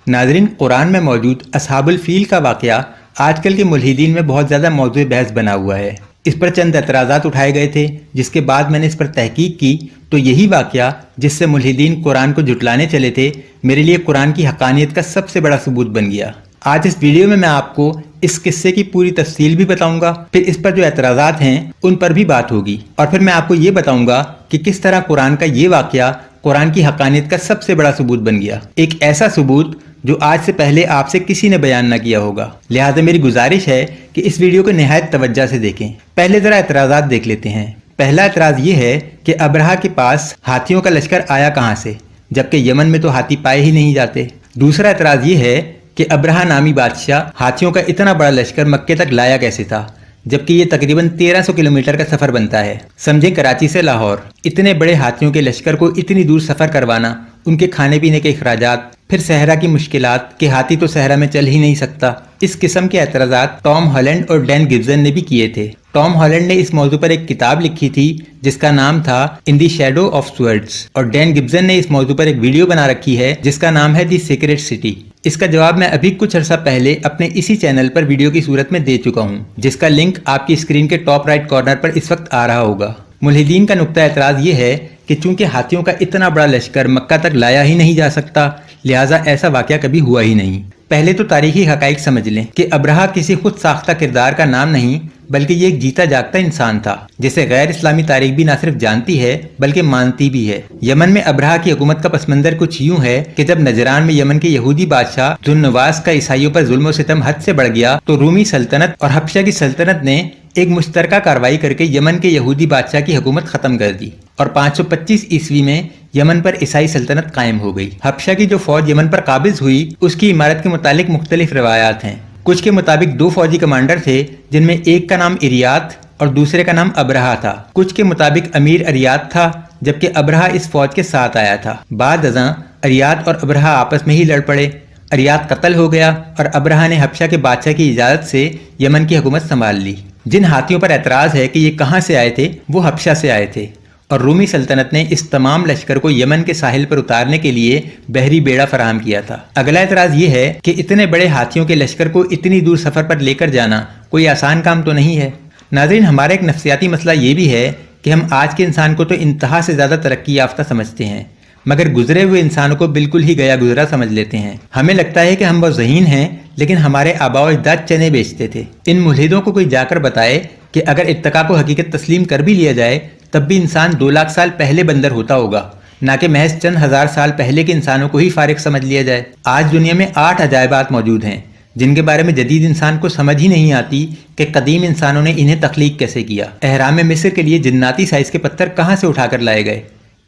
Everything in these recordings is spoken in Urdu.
ناظرین، قرآن میں موجود اصحاب الفیل کا واقعہ آج کل کے ملحدین میں بہت زیادہ موضوع بحث بنا ہوا ہے۔ اس پر چند اعتراضات اٹھائے گئے تھے، جس کے بعد میں نے اس پر تحقیق کی تو یہی واقعہ جس سے ملحدین قرآن کو جھٹلانے چلے تھے، میرے لیے قرآن کی حقانیت کا سب سے بڑا ثبوت بن گیا۔ آج اس ویڈیو میں آپ کو اس قصے کی پوری تفصیل بھی بتاؤں گا، پھر اس پر جو اعتراضات ہیں ان پر بھی بات ہوگی، اور پھر میں آپ کو یہ بتاؤں گا کہ کس طرح قرآن کا یہ واقعہ قرآن کی حقانیت کا سب سے بڑا ثبوت بن گیا، ایک ایسا ثبوت جو آج سے پہلے آپ سے کسی نے بیان نہ کیا ہوگا۔ لہٰذا میری گزارش ہے کہ اس ویڈیو کو نہایت توجہ سے دیکھیں۔ پہلے ذرا اعتراضات دیکھ لیتے ہیں۔ پہلا اعتراض یہ ہے کہ ابرہہ کے پاس ہاتھیوں کا لشکر آیا کہاں سے، جبکہ یمن میں تو ہاتھی پائے ہی نہیں جاتے۔ دوسرا اعتراض یہ ہے کہ ابرہہ نامی بادشاہ ہاتھیوں کا اتنا بڑا لشکر مکے تک لایا کیسے تھا، جبکہ یہ تقریباً 1300 کلومیٹر کا سفر بنتا ہے۔ سمجھیں کراچی سے لاہور، اتنے بڑے ہاتھیوں کے لشکر کو اتنی دور سفر کروانا، ان کے کھانے پینے کے اخراجات، پھر صحرا کی مشکلات کہ ہاتھی تو صحرا میں چل ہی نہیں سکتا۔ اس قسم کے اعتراضات ٹام ہالینڈ اور ڈین گبزن نے بھی کیے تھے۔ ٹام ہالینڈ نے اس موضوع پر ایک کتاب لکھی تھی جس کا نام تھا ان دی شیڈو آف سورڈز، اور ڈین گبزن نے اس موضوع پر ایک ویڈیو بنا رکھی ہے جس کا نام ہے دی سیکرٹ سٹی۔ اس کا جواب میں ابھی کچھ عرصہ پہلے اپنے اسی چینل پر ویڈیو کی صورت میں دے چکا ہوں، جس کا لنک آپ کی اسکرین کے ٹاپ رائٹ کارنر پر اس وقت آ رہا ہوگا۔ ملحدین کا نقطہ اعتراض یہ ہے کہ چونکہ ہاتھیوں کا اتنا بڑا لشکر مکہ تک لایا ہی نہیں جا سکتا، لہٰذا ایسا واقعہ کبھی ہوا ہی نہیں۔ پہلے تو تاریخی حقائق سمجھ لیں کہ ابرہہ کسی خود ساختہ کردار کا نام نہیں، بلکہ یہ ایک جیتا جاگتا انسان تھا، جسے غیر اسلامی تاریخ بھی نہ صرف جانتی ہے بلکہ مانتی بھی ہے۔ یمن میں ابرہہ کی حکومت کا پس منظر کچھ یوں ہے کہ جب نجران میں یمن کے یہودی بادشاہ ذو النواس کا عیسائیوں پر ظلم و ستم حد سے بڑھ گیا تو رومی سلطنت اور حبشہ کی سلطنت نے ایک مشترکہ کارروائی کر کے یمن کے یہودی بادشاہ کی حکومت ختم کر دی، اور 525 عیسوی میں یمن پر عیسائی سلطنت قائم ہو گئی۔ حبشہ کی جو فوج یمن پر قابض ہوئی، اس کی عمارت کے متعلق مختلف روایات ہیں۔ کچھ کے مطابق 2 فوجی کمانڈر تھے، جن میں ایک کا نام اریات اور دوسرے کا نام ابرہہ تھا۔ کچھ کے مطابق امیر اریات تھا، جبکہ ابرہہ اس فوج کے ساتھ آیا تھا۔ بعد ازاں اریات اور ابرہہ آپس میں ہی لڑ پڑے، اریات قتل ہو گیا اور ابرہہ نے حبشہ کے بادشاہ کی اجازت سے یمن کی حکومت سنبھال لی۔ جن ہاتھیوں پر اعتراض ہے کہ یہ کہاں سے آئے تھے، وہ حبشہ سے آئے تھے، اور رومی سلطنت نے اس تمام لشکر کو یمن کے ساحل پر اتارنے کے لیے بحری بیڑا فراہم کیا تھا۔ اگلا اعتراض یہ ہے کہ اتنے بڑے ہاتھیوں کے لشکر کو اتنی دور سفر پر لے کر جانا کوئی آسان کام تو نہیں ہے۔ ناظرین، ہمارا ایک نفسیاتی مسئلہ یہ بھی ہے کہ ہم آج کے انسان کو تو انتہا سے زیادہ ترقی یافتہ سمجھتے ہیں، مگر گزرے ہوئے انسانوں کو بالکل ہی گیا گزرا سمجھ لیتے ہیں۔ ہمیں لگتا ہے کہ ہم بہت ذہین ہیں، لیکن ہمارے آباء و اجداد چنے بیچتے تھے۔ ان ملحدوں کو کوئی جا کر بتائے کہ اگر ارتقاء کو حقیقت تسلیم کر بھی لیا جائے تب بھی انسان 2 لاکھ سال پہلے بندر ہوتا ہوگا، نہ کہ محض چند ہزار سال پہلے کے انسانوں کو ہی فارغ سمجھ لیا جائے۔ آج دنیا میں 8 عجائبات موجود ہیں جن کے بارے میں جدید انسان کو سمجھ ہی نہیں آتی کہ قدیم انسانوں نے انہیں تخلیق کیسے کیا۔ احرام مصر کے لیے جناتی سائز کے پتھر کہاں سے اٹھا کر لائے گئے،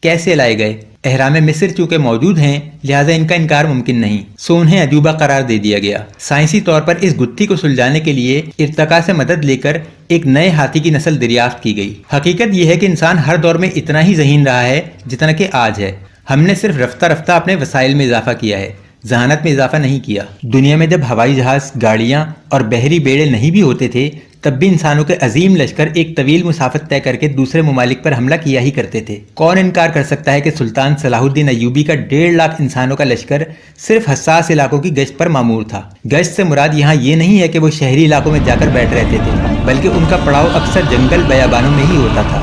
کیسے لائے گئے؟ احرام مصر چونکہ موجود ہیں، لہٰذا ان کا انکار ممکن نہیں، سو انہیں عجوبہ قرار دے دیا گیا۔ سائنسی طور پر اس گتھی کو سلجھانے کے لیے ارتقاء سے مدد لے کر ایک نئے ہاتھی کی نسل دریافت کی گئی۔ حقیقت یہ ہے کہ انسان ہر دور میں اتنا ہی ذہین رہا ہے جتنا کہ آج ہے۔ ہم نے صرف رفتہ رفتہ اپنے وسائل میں اضافہ کیا ہے، ذہانت میں اضافہ نہیں کیا۔ دنیا میں جب ہوائی جہاز، گاڑیاں اور بحری بیڑے نہیں بھی ہوتے تھے، تب بھی انسانوں کے عظیم لشکر ایک طویل مسافت طے کر کے دوسرے ممالک پر حملہ کیا ہی کرتے تھے۔ کون انکار کر سکتا ہے کہ سلطان صلاح الدین ایوبی کا 1.5 لاکھ انسانوں کا لشکر صرف حساس علاقوں کی گشت پر مامور تھا۔ گشت سے مراد یہاں یہ نہیں ہے کہ وہ شہری علاقوں میں جا کر بیٹھ رہتے تھے، بلکہ ان کا پڑاؤ اکثر جنگل بیابانوں میں ہی ہوتا تھا۔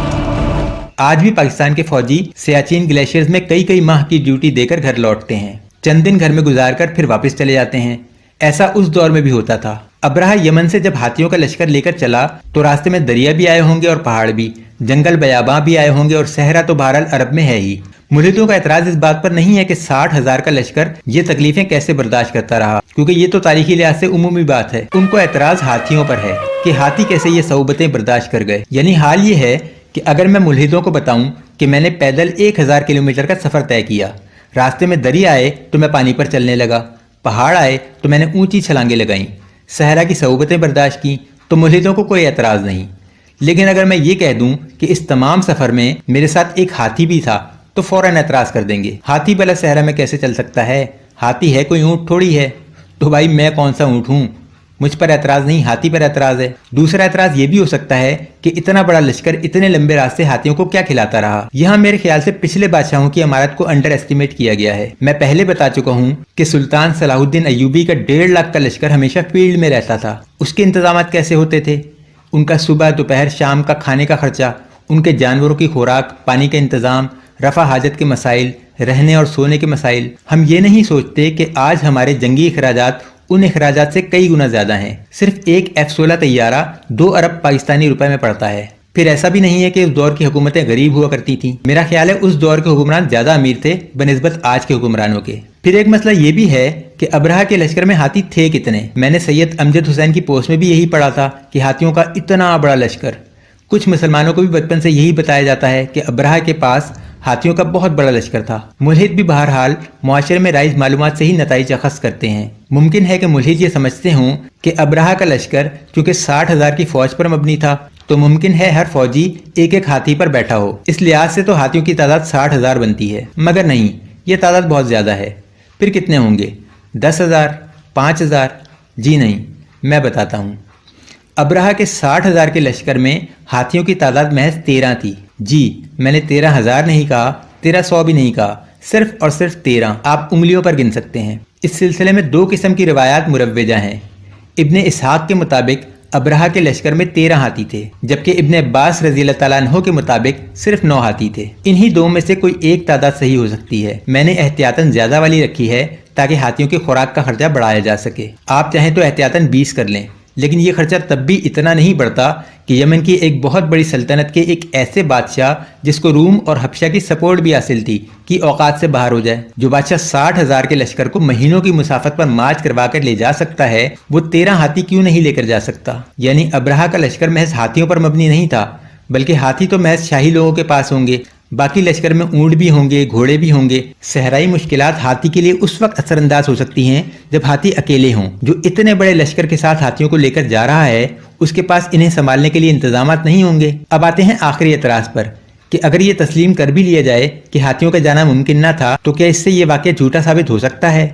آج بھی پاکستان کے فوجی سیاچین گلیشیئرز میں کئی ماہ کی ڈیوٹی دے کر گھر لوٹتے ہیں، چند دن گھر میں گزار کر پھر واپس چلے جاتے ہیں۔ ایسا اس دور میں بھی ہوتا تھا۔ ابرہہ یمن سے جب ہاتھیوں کا لشکر لے کر چلا تو راستے میں دریا بھی آئے ہوں گے اور پہاڑ بھی، جنگل بیاباں بھی آئے ہوں گے، اور صحرا تو بہرحال عرب میں ہے ہی۔ ملحدوں کا اعتراض اس بات پر نہیں ہے کہ 60,000 کا لشکر یہ تکلیفیں کیسے برداشت کرتا رہا، کیونکہ یہ تو تاریخی لحاظ سے عمومی بات ہے۔ ان کو اعتراض ہاتھیوں پر ہے کہ ہاتھی کیسے یہ صعوبتیں برداشت کر گئے۔ یعنی حال یہ ہے کہ اگر میں ملحدوں کو بتاؤں کہ میں نے پیدل 1000 کلومیٹر کا سفر طے کیا، راستے میں دریا آئے تو میں پانی پر چلنے لگا، پہاڑ آئے تو میں نے اونچی چھلانگیں لگائیں، صحرا کی صعوبتیں برداشت کی، تو ملحدوں کو کوئی اعتراض نہیں۔ لیکن اگر میں یہ کہہ دوں کہ اس تمام سفر میں میرے ساتھ ایک ہاتھی بھی تھا تو فوراً اعتراض کر دیں گے۔ ہاتھی بھلا صحرا میں کیسے چل سکتا ہے؟ ہاتھی ہے کوئی اونٹ تھوڑی ہے۔ تو بھائی میں کون سا اونٹ ہوں؟ مجھ پر اعتراض نہیں، ہاتھی پر اعتراض ہے۔ دوسرا اعتراض یہ بھی ہو سکتا ہے کہ اتنا بڑا لشکر اتنے لمبے راستے ہاتھیوں کو کیا کھلاتا رہا۔ یہاں میرے خیال سے پچھلے بادشاہوں کی عمارت کو انڈر ایسٹیمیٹ کیا گیا ہے۔ میں پہلے بتا چکا ہوں کہ سلطان صلاح الدین ایوبی کا 1.5 لاکھ کا لشکر ہمیشہ فیلڈ میں رہتا تھا۔ اس کے انتظامات کیسے ہوتے تھے؟ ان کا صبح دوپہر شام کا کھانے کا خرچہ، ان کے جانوروں کی خوراک، پانی کا انتظام، رفع حاجت کے مسائل، رہنے اور سونے کے مسائل۔ ہم یہ نہیں سوچتے کہ آج ہمارے جنگی اخراجات ان اخراجات سے کئی گنا زیادہ ہیں۔ صرف ایک F-16 طیارہ 2 ارب پاکستانی روپے میں پڑتا ہے۔ پھر ایسا بھی نہیں ہے کہ اس دور کی حکومتیں غریب ہوا کرتی تھیں۔ میرا خیال ہے اس دور کے حکمران زیادہ امیر تھے بنسبت آج کے حکمرانوں کے۔ پھر ایک مسئلہ یہ بھی ہے کہ ابرہہ کے لشکر میں ہاتھی تھے کتنے؟ میں نے سید امجد حسین کی پوسٹ میں بھی یہی پڑھا تھا کہ ہاتھیوں کا اتنا بڑا لشکر۔ کچھ مسلمانوں کو بھی بچپن سے یہی بتایا جاتا ہے کہ ابرہہ کے پاس ہاتھیوں کا بہت بڑا لشکر تھا۔ ملحد بھی بہرحال معاشرے میں رائج معلومات سے ہی نتائج اخذ کرتے ہیں۔ ممکن ہے کہ ملحد یہ سمجھتے ہوں کہ ابرہہ کا لشکر چونکہ 60,000 کی فوج پر مبنی تھا تو ممکن ہے ہر فوجی ایک ایک ہاتھی پر بیٹھا ہو، اس لحاظ سے تو ہاتھیوں کی تعداد 60,000 بنتی ہے، مگر نہیں، یہ تعداد بہت زیادہ ہے۔ پھر کتنے ہوں گے؟ 10,000؟ 5,000؟ جی نہیں، میں بتاتا ہوں۔ ابرہہ کے 60,000 کے لشکر میں ہاتھیوں کی تعداد محض 13 تھی۔ جی، میں نے 13,000 نہیں کہا، 1300 بھی نہیں کہا، صرف اور صرف 13۔ آپ انگلیوں پر گن سکتے ہیں۔ اس سلسلے میں 2 قسم کی روایات مروجہ ہیں۔ ابن اسحاق کے مطابق ابرہہ کے لشکر میں 13 ہاتھی تھے، جبکہ ابن عباس رضی اللہ تعالیٰ عنہ کے مطابق صرف 9 ہاتھی تھے۔ انہی 2 میں سے کوئی ایک تعداد صحیح ہو سکتی ہے۔ میں نے احتیاطاً زیادہ والی رکھی ہے تاکہ ہاتھیوں کی خوراک کا خرچہ بڑھایا جا سکے۔ آپ چاہیں تو احتیاطاً 20 کر لیں، لیکن یہ خرچہ تب بھی اتنا نہیں بڑھتا کہ یمن کی ایک بہت بڑی سلطنت کے ایک ایسے بادشاہ جس کو روم اور حبشہ کی سپورٹ بھی حاصل تھی کی اوقات سے باہر ہو جائے۔ جو بادشاہ 60,000 کے لشکر کو مہینوں کی مسافت پر مارچ کروا کر لے جا سکتا ہے، وہ 13 ہاتھی کیوں نہیں لے کر جا سکتا؟ یعنی ابرہہ کا لشکر محض ہاتھیوں پر مبنی نہیں تھا، بلکہ ہاتھی تو محض شاہی لوگوں کے پاس ہوں گے، باقی لشکر میں اونٹ بھی ہوں گے، گھوڑے بھی ہوں گے۔ صحرائی مشکلات ہاتھی کے لیے اس وقت اثر انداز ہو سکتی ہیں جب ہاتھی اکیلے ہوں۔ جو اتنے بڑے لشکر کے ساتھ ہاتھیوں کو لے کر جا رہا ہے، اس کے پاس انہیں سنبھالنے کے لیے انتظامات نہیں ہوں گے۔ اب آتے ہیں آخری اعتراض پر کہ اگر یہ تسلیم کر بھی لیا جائے کہ ہاتھیوں کا جانا ممکن نہ تھا تو کیا اس سے یہ واقعہ جھوٹا ثابت ہو سکتا ہے؟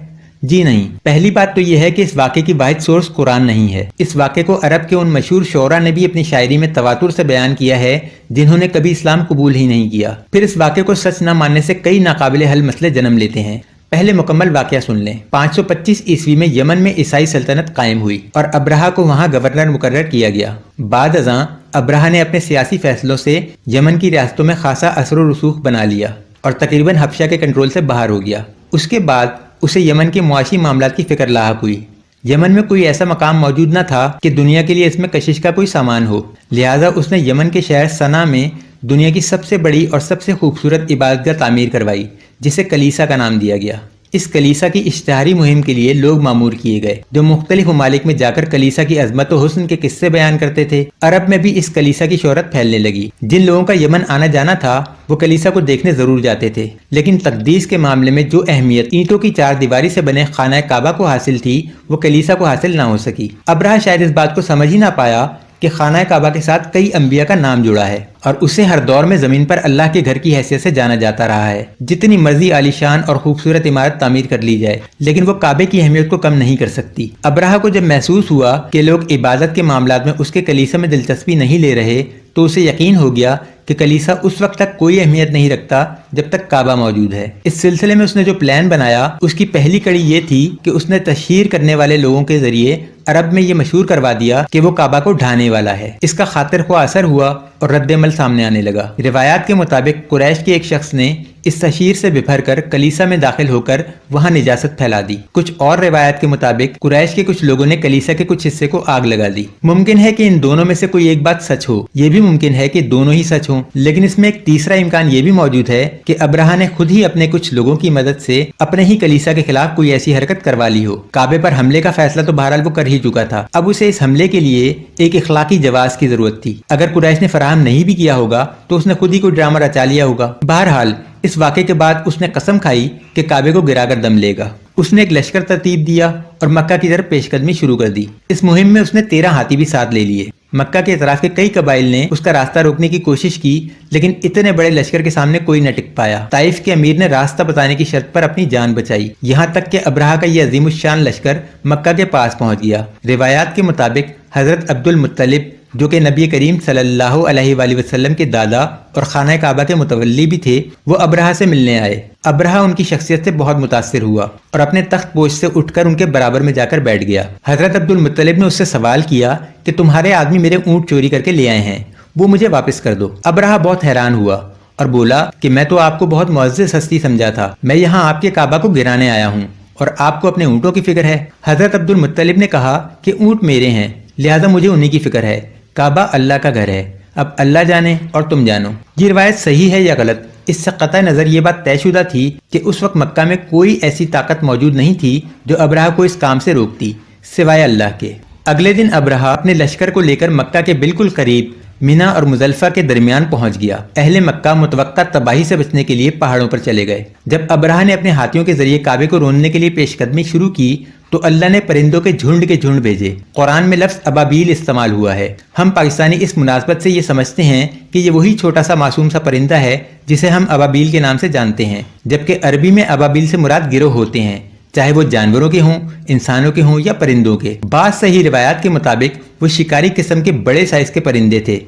جی نہیں۔ پہلی بات تو یہ ہے کہ اس واقعے کی واحد سورس قرآن نہیں ہے۔ اس واقعے کو عرب کے ان مشہور شعراء نے بھی اپنی شاعری میں تواتر سے بیان کیا ہے جنہوں نے کبھی اسلام قبول ہی نہیں کیا۔ پھر اس واقعے کو سچ نہ ماننے سے کئی ناقابل حل مسئلے جنم لیتے ہیں۔ پہلے مکمل واقعہ سن لیں۔ 525 عیسوی میں یمن میں عیسائی سلطنت قائم ہوئی اور ابرہہ کو وہاں گورنر مقرر کیا گیا۔ بعد ازاں ابرہہ نے اپنے سیاسی فیصلوں سے یمن کی ریاستوں میں خاصا اثر و رسوخ بنا لیا اور تقریباً حبشہ کے کنٹرول سے باہر ہو گیا۔ اس کے بعد اسے یمن کے معاشی معاملات کی فکر لاحق ہوئی۔ یمن میں کوئی ایسا مقام موجود نہ تھا کہ دنیا کے لیے اس میں کشش کا کوئی سامان ہو، لہٰذا اس نے یمن کے شہر صنعا میں دنیا کی سب سے بڑی اور سب سے خوبصورت عبادت گاہ تعمیر کروائی، جسے کلیسا کا نام دیا گیا۔ اس کلیسا کی اشتہاری مہم کے لیے لوگ مامور کیے گئے جو مختلف ممالک میں جا کر کلیسا کی عظمت و حسن کے قصے بیان کرتے تھے۔ عرب میں بھی اس کلیسا کی شہرت پھیلنے لگی۔ جن لوگوں کا یمن آنا جانا تھا وہ کلیسا کو دیکھنے ضرور جاتے تھے، لیکن تقدیس کے معاملے میں جو اہمیت اینٹوں کی 4 دیواری سے بنے خانہ کعبہ کو حاصل تھی وہ کلیسا کو حاصل نہ ہو سکی۔ ابرہہ شاید اس بات کو سمجھ ہی نہ پایا کہ خانہ کعبہ کے ساتھ کئی انبیاء کا نام جڑا ہے اور اسے ہر دور میں زمین پر اللہ کے گھر کی حیثیت سے جانا جاتا رہا ہے۔ جتنی مرضی عالی شان اور خوبصورت عمارت تعمیر کر لی جائے، لیکن وہ کعبے کی اہمیت کو کم نہیں کر سکتی۔ ابرہہ کو جب محسوس ہوا کہ لوگ عبادت کے معاملات میں اس کے کلیسا میں دلچسپی نہیں لے رہے تو اسے یقین ہو گیا کہ کلیسا اس وقت تک کوئی اہمیت نہیں رکھتا جب تک کعبہ موجود ہے۔ اس سلسلے میں اس نے جو پلان بنایا اس کی پہلی کڑی یہ تھی کہ اس نے تشہیر کرنے والے لوگوں کے ذریعے عرب میں یہ مشہور کروا دیا کہ وہ کعبہ کو ڈھانے والا ہے۔ اس کا خاطر خواہ اثر ہوا اور رد عمل سامنے آنے لگا۔ روایات کے مطابق قریش کے ایک شخص نے اس تشہیر سے بپھر کر کلیسا میں داخل ہو کر وہاں نجاست پھیلا دی۔ کچھ اور روایات کے مطابق قریش کے کچھ لوگوں نے کلیسا کے کچھ حصے کو آگ لگا دی۔ ممکن ہے کہ ان دونوں میں سے کوئی ایک بات سچ ہو، یہ بھی ممکن ہے کہ دونوں ہی سچ ہوں، لیکن اس میں ایک تیسرا امکان یہ بھی موجود ہے کہ ابرہہ نے خود ہی اپنے کچھ لوگوں کی مدد سے اپنے ہی کلیسا کے خلاف کوئی ایسی حرکت کروا لی ہو۔ کعبے پر حملے کا فیصلہ تو بہرحال وہ کر ہی چکا تھا، اب اسے اس حملے کے لیے ایک اخلاقی جواز کی ضرورت تھی۔ اگر قریش نے فراہم نہیں بھی کیا ہوگا تو اس نے خود ہی کوئی ڈرامہ رچا لیا ہوگا۔ بہرحال اس واقعے کے بعد اس نے قسم کھائی کہ کعبے کو گرا کر دم لے گا۔ اس نے ایک لشکر ترتیب دیا اور مکہ کی طرف پیش قدمی شروع کر دی۔ اس مہم میں اس نے 13 ہاتھی بھی ساتھ لے لیے۔ مکہ کے اطراف کے کئی قبائل نے اس کا راستہ روکنے کی کوشش کی، لیکن اتنے بڑے لشکر کے سامنے کوئی نہ ٹک پایا۔ طائف کے امیر نے راستہ بتانے کی شرط پر اپنی جان بچائی، یہاں تک کہ ابرہہ کا یہ عظیم الشان لشکر مکہ کے پاس پہنچ گیا۔ روایات کے مطابق حضرت عبد المطلب، جو کہ نبی کریم صلی اللہ علیہ وآلہ وسلم کے دادا اور خانہ کعبہ کے متولی بھی تھے، وہ ابرہہ سے ملنے آئے۔ ابرہہ ان کی شخصیت سے بہت متاثر ہوا اور اپنے تخت پوش سے اٹھ کر ان کے برابر میں جا کر بیٹھ گیا۔ حضرت عبد المطلب نے اس سے سوال کیا کہ تمہارے آدمی میرے اونٹ چوری کر کے لے آئے ہیں، وہ مجھے واپس کر دو۔ ابرہہ بہت حیران ہوا اور بولا کہ میں تو آپ کو بہت معزز ہستی سمجھا تھا، میں یہاں آپ کے کعبہ کو گرانے آیا ہوں اور آپ کو اپنے اونٹوں کی فکر ہے۔ حضرت عبد المطلب نے کہا کہ اونٹ میرے ہیں، لہذا مجھے انہی کی فکر ہے، کعبہ اللہ کا گھر ہے، اب اللہ جانے اور تم جانو۔ یہ روایت صحیح ہے یا غلط، اس سے قطع نظر یہ بات طے شدہ تھی کہ اس وقت مکہ میں کوئی ایسی طاقت موجود نہیں تھی جو ابرہہ کو اس کام سے روکتی سوائے اللہ کے۔ اگلے دن ابرہہ اپنے لشکر کو لے کر مکہ کے بالکل قریب مینا اور مزدلفہ کے درمیان پہنچ گیا۔ اہل مکہ متوقع تباہی سے بچنے کے لیے پہاڑوں پر چلے گئے۔ جب ابرہہ نے اپنے ہاتھیوں کے ذریعے کعبے کو روننے کے لیے پیش قدمی شروع کی تو اللہ نے پرندوں کے جھنڈ بھیجے۔ قرآن میں لفظ ابابیل استعمال ہوا ہے۔ ہم پاکستانی اس مناسبت سے یہ سمجھتے ہیں کہ یہ وہی چھوٹا سا معصوم سا پرندہ ہے جسے ہم ابابیل کے نام سے جانتے ہیں، جبکہ عربی میں ابابیل سے مراد گروہ ہوتے ہیں، چاہے وہ جانوروں کے ہوں، انسانوں کے ہوں یا پرندوں کے۔ بعض صحیح روایات کے مطابق وہ شکاری قسم کے بڑے سائز کے پرندے تھے۔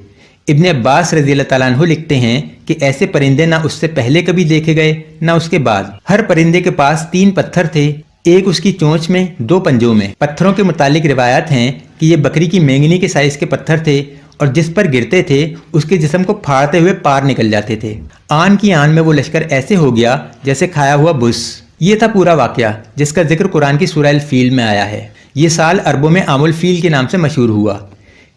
ابن عباس رضی اللہ تعالیٰ عنہ لکھتے ہیں کہ ایسے پرندے نہ اس سے پہلے کبھی دیکھے گئے نہ اس کے بعد۔ ہر پرندے کے پاس 3 پتھر تھے، ایک اس کی چونچ میں، 2 پنجوں میں۔ پتھروں کے متعلق روایات ہیں کہ یہ بکری کی مینگنی کے سائز کے پتھر تھے اور جس پر گرتے تھے اس کے جسم کو پھاڑتے ہوئے پار نکل جاتے تھے۔ آن کی آن میں وہ لشکر ایسے ہو گیا جیسے کھایا ہوا بس۔ یہ تھا پورا واقعہ جس کا ذکر قرآن کی سورہ الفیل میں آیا ہے۔ یہ سال عربوں میں عام الفیل کے نام سے مشہور ہوا۔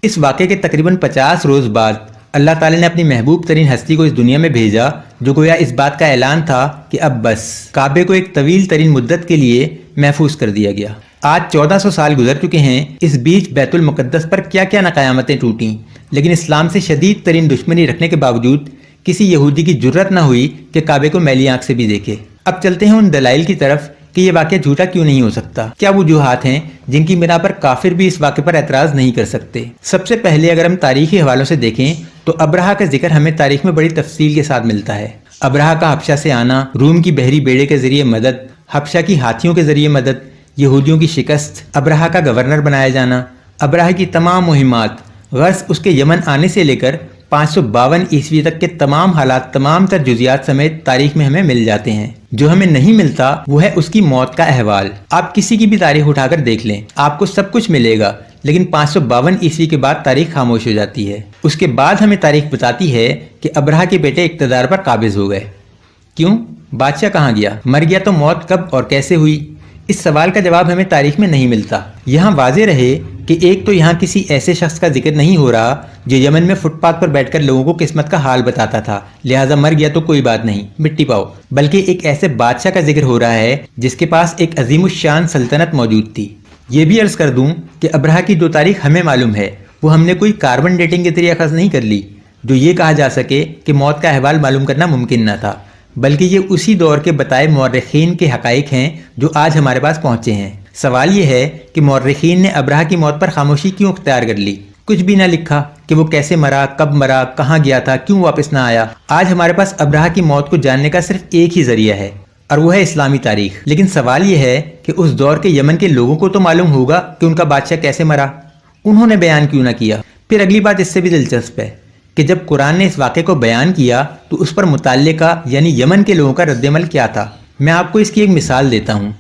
اس واقعے کے تقریباً 50 روز بعد اللہ تعالیٰ نے اپنی محبوب ترین ہستی کو اس دنیا میں بھیجا، جو گویا اس بات کا اعلان تھا کہ اب بس کعبے کو ایک طویل ترین مدت کے لیے محفوظ کر دیا گیا۔ آج 1400 سال گزر چکے ہیں۔ اس بیچ بیت المقدس پر کیا کیا نہ قیامتیں ٹوٹیں، لیکن اسلام سے شدید ترین دشمنی رکھنے کے باوجود کسی یہودی کی جرت نہ ہوئی کہ کعبے کو میلی آنکھ سے بھی دیکھے۔ اب چلتے ہیں ان دلائل کی طرف کہ یہ واقعہ جھوٹا کیوں نہیں ہو سکتا۔ کیا وجوہات ہیں جن کی بنا پر کافر بھی اس واقعے پر اعتراض نہیں کر سکتے؟ سب سے پہلے اگر ہم تاریخی حوالوں سے دیکھیں تو ابرہہ کا ذکر ہمیں تاریخ میں بڑی تفصیل کے ساتھ ملتا ہے۔ ابرہہ کا حبشہ سے آنا، روم کی بحری بیڑے کے ذریعے مدد، حبشہ کی ہاتھیوں کے ذریعے مدد، یہودیوں کی شکست، ابرہہ کا گورنر بنایا جانا، ابرہہ کی تمام مہمات، غرض اس کے یمن آنے سے لے کر 552 عیسوی تک کے تمام حالات، تمام تر جزیات سمیت تاریخ میں ہمیں مل جاتے ہیں۔ جو ہمیں نہیں ملتا وہ ہے اس کی موت کا احوال۔ آپ کسی کی بھی تاریخ اٹھا کر دیکھ لیں، آپ کو سب کچھ ملے گا، لیکن 552 عیسوی کے بعد تاریخ خاموش ہو جاتی ہے۔ اس کے بعد ہمیں تاریخ بتاتی ہے کہ ابرہہ کے بیٹے اقتدار پر قابض ہو گئے۔ کیوں؟ بادشاہ کہاں گیا؟ مر گیا تو موت کب اور کیسے ہوئی؟ اس سوال کا جواب ہمیں تاریخ میں نہیں ملتا۔ یہاں واضح رہے کہ ایک تو یہاں کسی ایسے شخص کا ذکر نہیں ہو رہا جو یمن میں فٹ پاتھ پر بیٹھ کر لوگوں کو قسمت کا حال بتاتا تھا، لہٰذا مر گیا تو کوئی بات نہیں، مٹی پاؤ، بلکہ ایک ایسے بادشاہ کا ذکر ہو رہا ہے جس کے پاس ایک عظیم الشان سلطنت موجود تھی۔ یہ بھی عرض کر دوں کہ ابرہہ کی جو تاریخ ہمیں معلوم ہے وہ ہم نے کوئی کاربن ڈیٹنگ کے ذریعے اخذ نہیں کر لی جو یہ کہا جا سکے کہ موت کا احوال معلوم کرنا ممکن نہ تھا، بلکہ یہ اسی دور کے بتائے مورخین کے حقائق ہیں جو آج ہمارے پاس پہنچے ہیں۔ سوال یہ ہے کہ مورخین نے ابرہہ کی موت پر خاموشی کیوں اختیار کر لی؟ کچھ بھی نہ لکھا کہ وہ کیسے مرا، کب مرا، کہاں گیا تھا، کیوں واپس نہ آیا۔ آج ہمارے پاس ابرہہ کی موت کو جاننے کا صرف ایک ہی ذریعہ ہے اور وہ ہے اسلامی تاریخ۔ لیکن سوال یہ ہے کہ اس دور کے یمن کے لوگوں کو تو معلوم ہوگا کہ ان کا بادشاہ کیسے مرا، انہوں نے بیان کیوں نہ کیا؟ پھر اگلی بات اس سے بھی دلچسپ ہے کہ جب قرآن نے اس واقعے کو بیان کیا تو اس پر متعلقہ یعنی یمن کے لوگوں کا رد عمل کیا تھا۔ میں آپ کو اس کی ایک مثال دیتا ہوں۔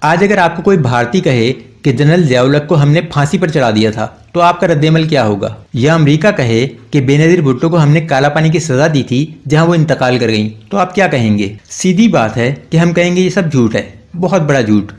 آج اگر آپ کو کوئی بھارتی کہے کہ جنرل ضیاء الحق کو ہم نے پھانسی پر چڑھا دیا تھا تو آپ کا رد عمل کیا ہوگا؟ یا امریکہ کہے کہ بے نظیر بھٹو کو ہم نے کالا پانی کی سزا دی تھی جہاں وہ انتقال کر گئیں تو آپ کیا کہیں گے؟ سیدھی بات ہے کہ ہم کہیں گے یہ سب جھوٹ ہے، بہت بڑا جھوٹ۔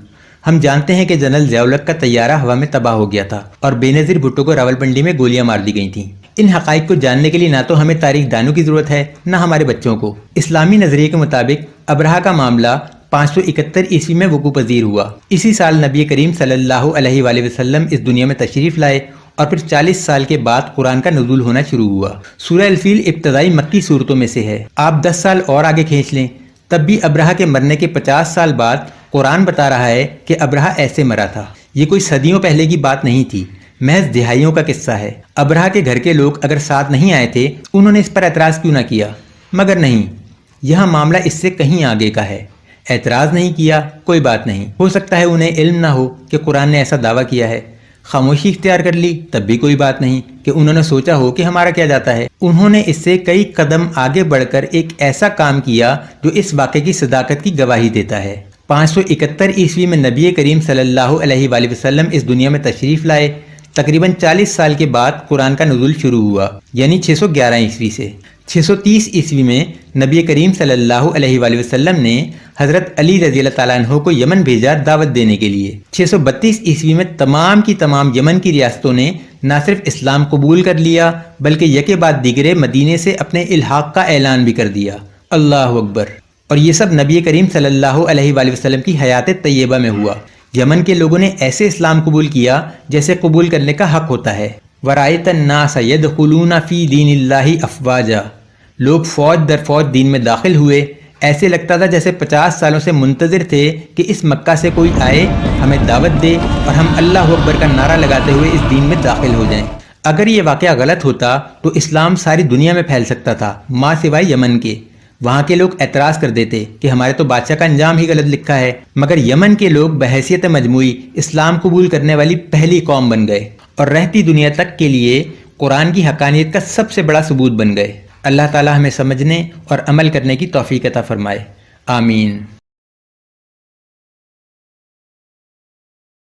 ہم جانتے ہیں کہ جنرل ضیاء الحق کا طیارہ ہوا میں تباہ ہو گیا تھا اور بے نظیر بھٹو کو راولپنڈی میں گولیاں مار دی گئی تھیں۔ ان حقائق کو جاننے کے لیے نہ تو ہمیں تاریخ دانوں کی ضرورت ہے نہ ہمارے بچوں کو۔ اسلامی نظریے کے مطابق ابرہہ کا معاملہ 571 عیسوی میں وقوع پذیر ہوا۔ اسی سال نبی کریم صلی اللہ علیہ وآلہ وسلم اس دنیا میں تشریف لائے اور پھر 40 سال کے بعد قرآن کا نزول ہونا شروع ہوا۔ سورہ الفیل ابتدائی مکی صورتوں میں سے ہے۔ آپ 10 سال اور آگے کھینچ لیں تب بھی ابرہہ کے مرنے کے 50 سال بعد قرآن بتا رہا ہے کہ ابرہہ ایسے مرا تھا۔ یہ کوئی صدیوں پہلے کی بات نہیں تھی۔ محض دہائیوں کا قصہ ہے۔ ابرہہ کے گھر کے لوگ اگر ساتھ نہیں آئے تھے انہوں نے اس پر اعتراض کیوں نہ کیا؟ مگر نہیں، یہاں معاملہ اس سے کہیں آگے کا ہے۔ اعتراض نہیں کیا، کوئی بات نہیں، ہو سکتا ہے انہیں علم نہ ہو کہ قرآن نے ایسا دعویٰ کیا ہے۔ خاموشی اختیار کر لی، تب بھی کوئی بات نہیں کہ انہوں نے سوچا ہو کہ ہمارا کیا جاتا ہے۔ انہوں نے اس سے کئی قدم آگے بڑھ کر ایک ایسا کام کیا جو اس واقعے کی صداقت کی گواہی دیتا ہے۔ 571 عیسوی میں نبی کریم صلی اللہ علیہ وآلہ وسلم اس دنیا میں تشریف لائے۔ تقریباً 40 سال کے بعد قرآن کا نزول شروع ہوا، یعنی 611 عیسوی سے۔ 630 عیسوی میں نبی کریم صلی اللہ علیہ وآلہ وسلم نے حضرت علی رضی اللہ تعالیٰ عنہ کو یمن بھیجا دعوت دینے کے لیے۔ 632 عیسوی میں تمام کی تمام یمن کی ریاستوں نے نہ صرف اسلام قبول کر لیا بلکہ یکے بعد دیگرے مدینے سے اپنے الحاق کا اعلان بھی کر دیا۔ اللہ اکبر! اور یہ سب نبی کریم صلی اللہ علیہ وآلہ وسلم کی حیات طیبہ میں ہوا۔ یمن کے لوگوں نے ایسے اسلام قبول کیا جیسے قبول کرنے کا حق ہوتا ہے۔ وَرَأَيْتَ النَّاسَ يَدْخُلُونَ فِي دِينِ اللَّهِ أَفْوَاجًا، لوگ فوج در فوج دین میں داخل ہوئے۔ ایسے لگتا تھا جیسے 50 سالوں سے منتظر تھے کہ اس مکہ سے کوئی آئے، ہمیں دعوت دے اور ہم اللہ اکبر کا نعرہ لگاتے ہوئے اس دین میں داخل ہو جائیں۔ اگر یہ واقعہ غلط ہوتا تو اسلام ساری دنیا میں پھیل سکتا تھا، ماں سوائے یمن کے۔ وہاں کے لوگ اعتراض کر دیتے کہ ہمارے تو بادشاہ کا انجام ہی غلط لکھا ہے، مگر یمن کے لوگ بحیثیت مجموعی اسلام قبول کرنے والی پہلی قوم بن گئے اور رہتی دنیا تک کے لیے قرآن کی حقانیت کا سب سے بڑا ثبوت بن گئے۔ اللہ تعالی ہمیں سمجھنے اور عمل کرنے کی توفیق عطا فرمائے، آمین۔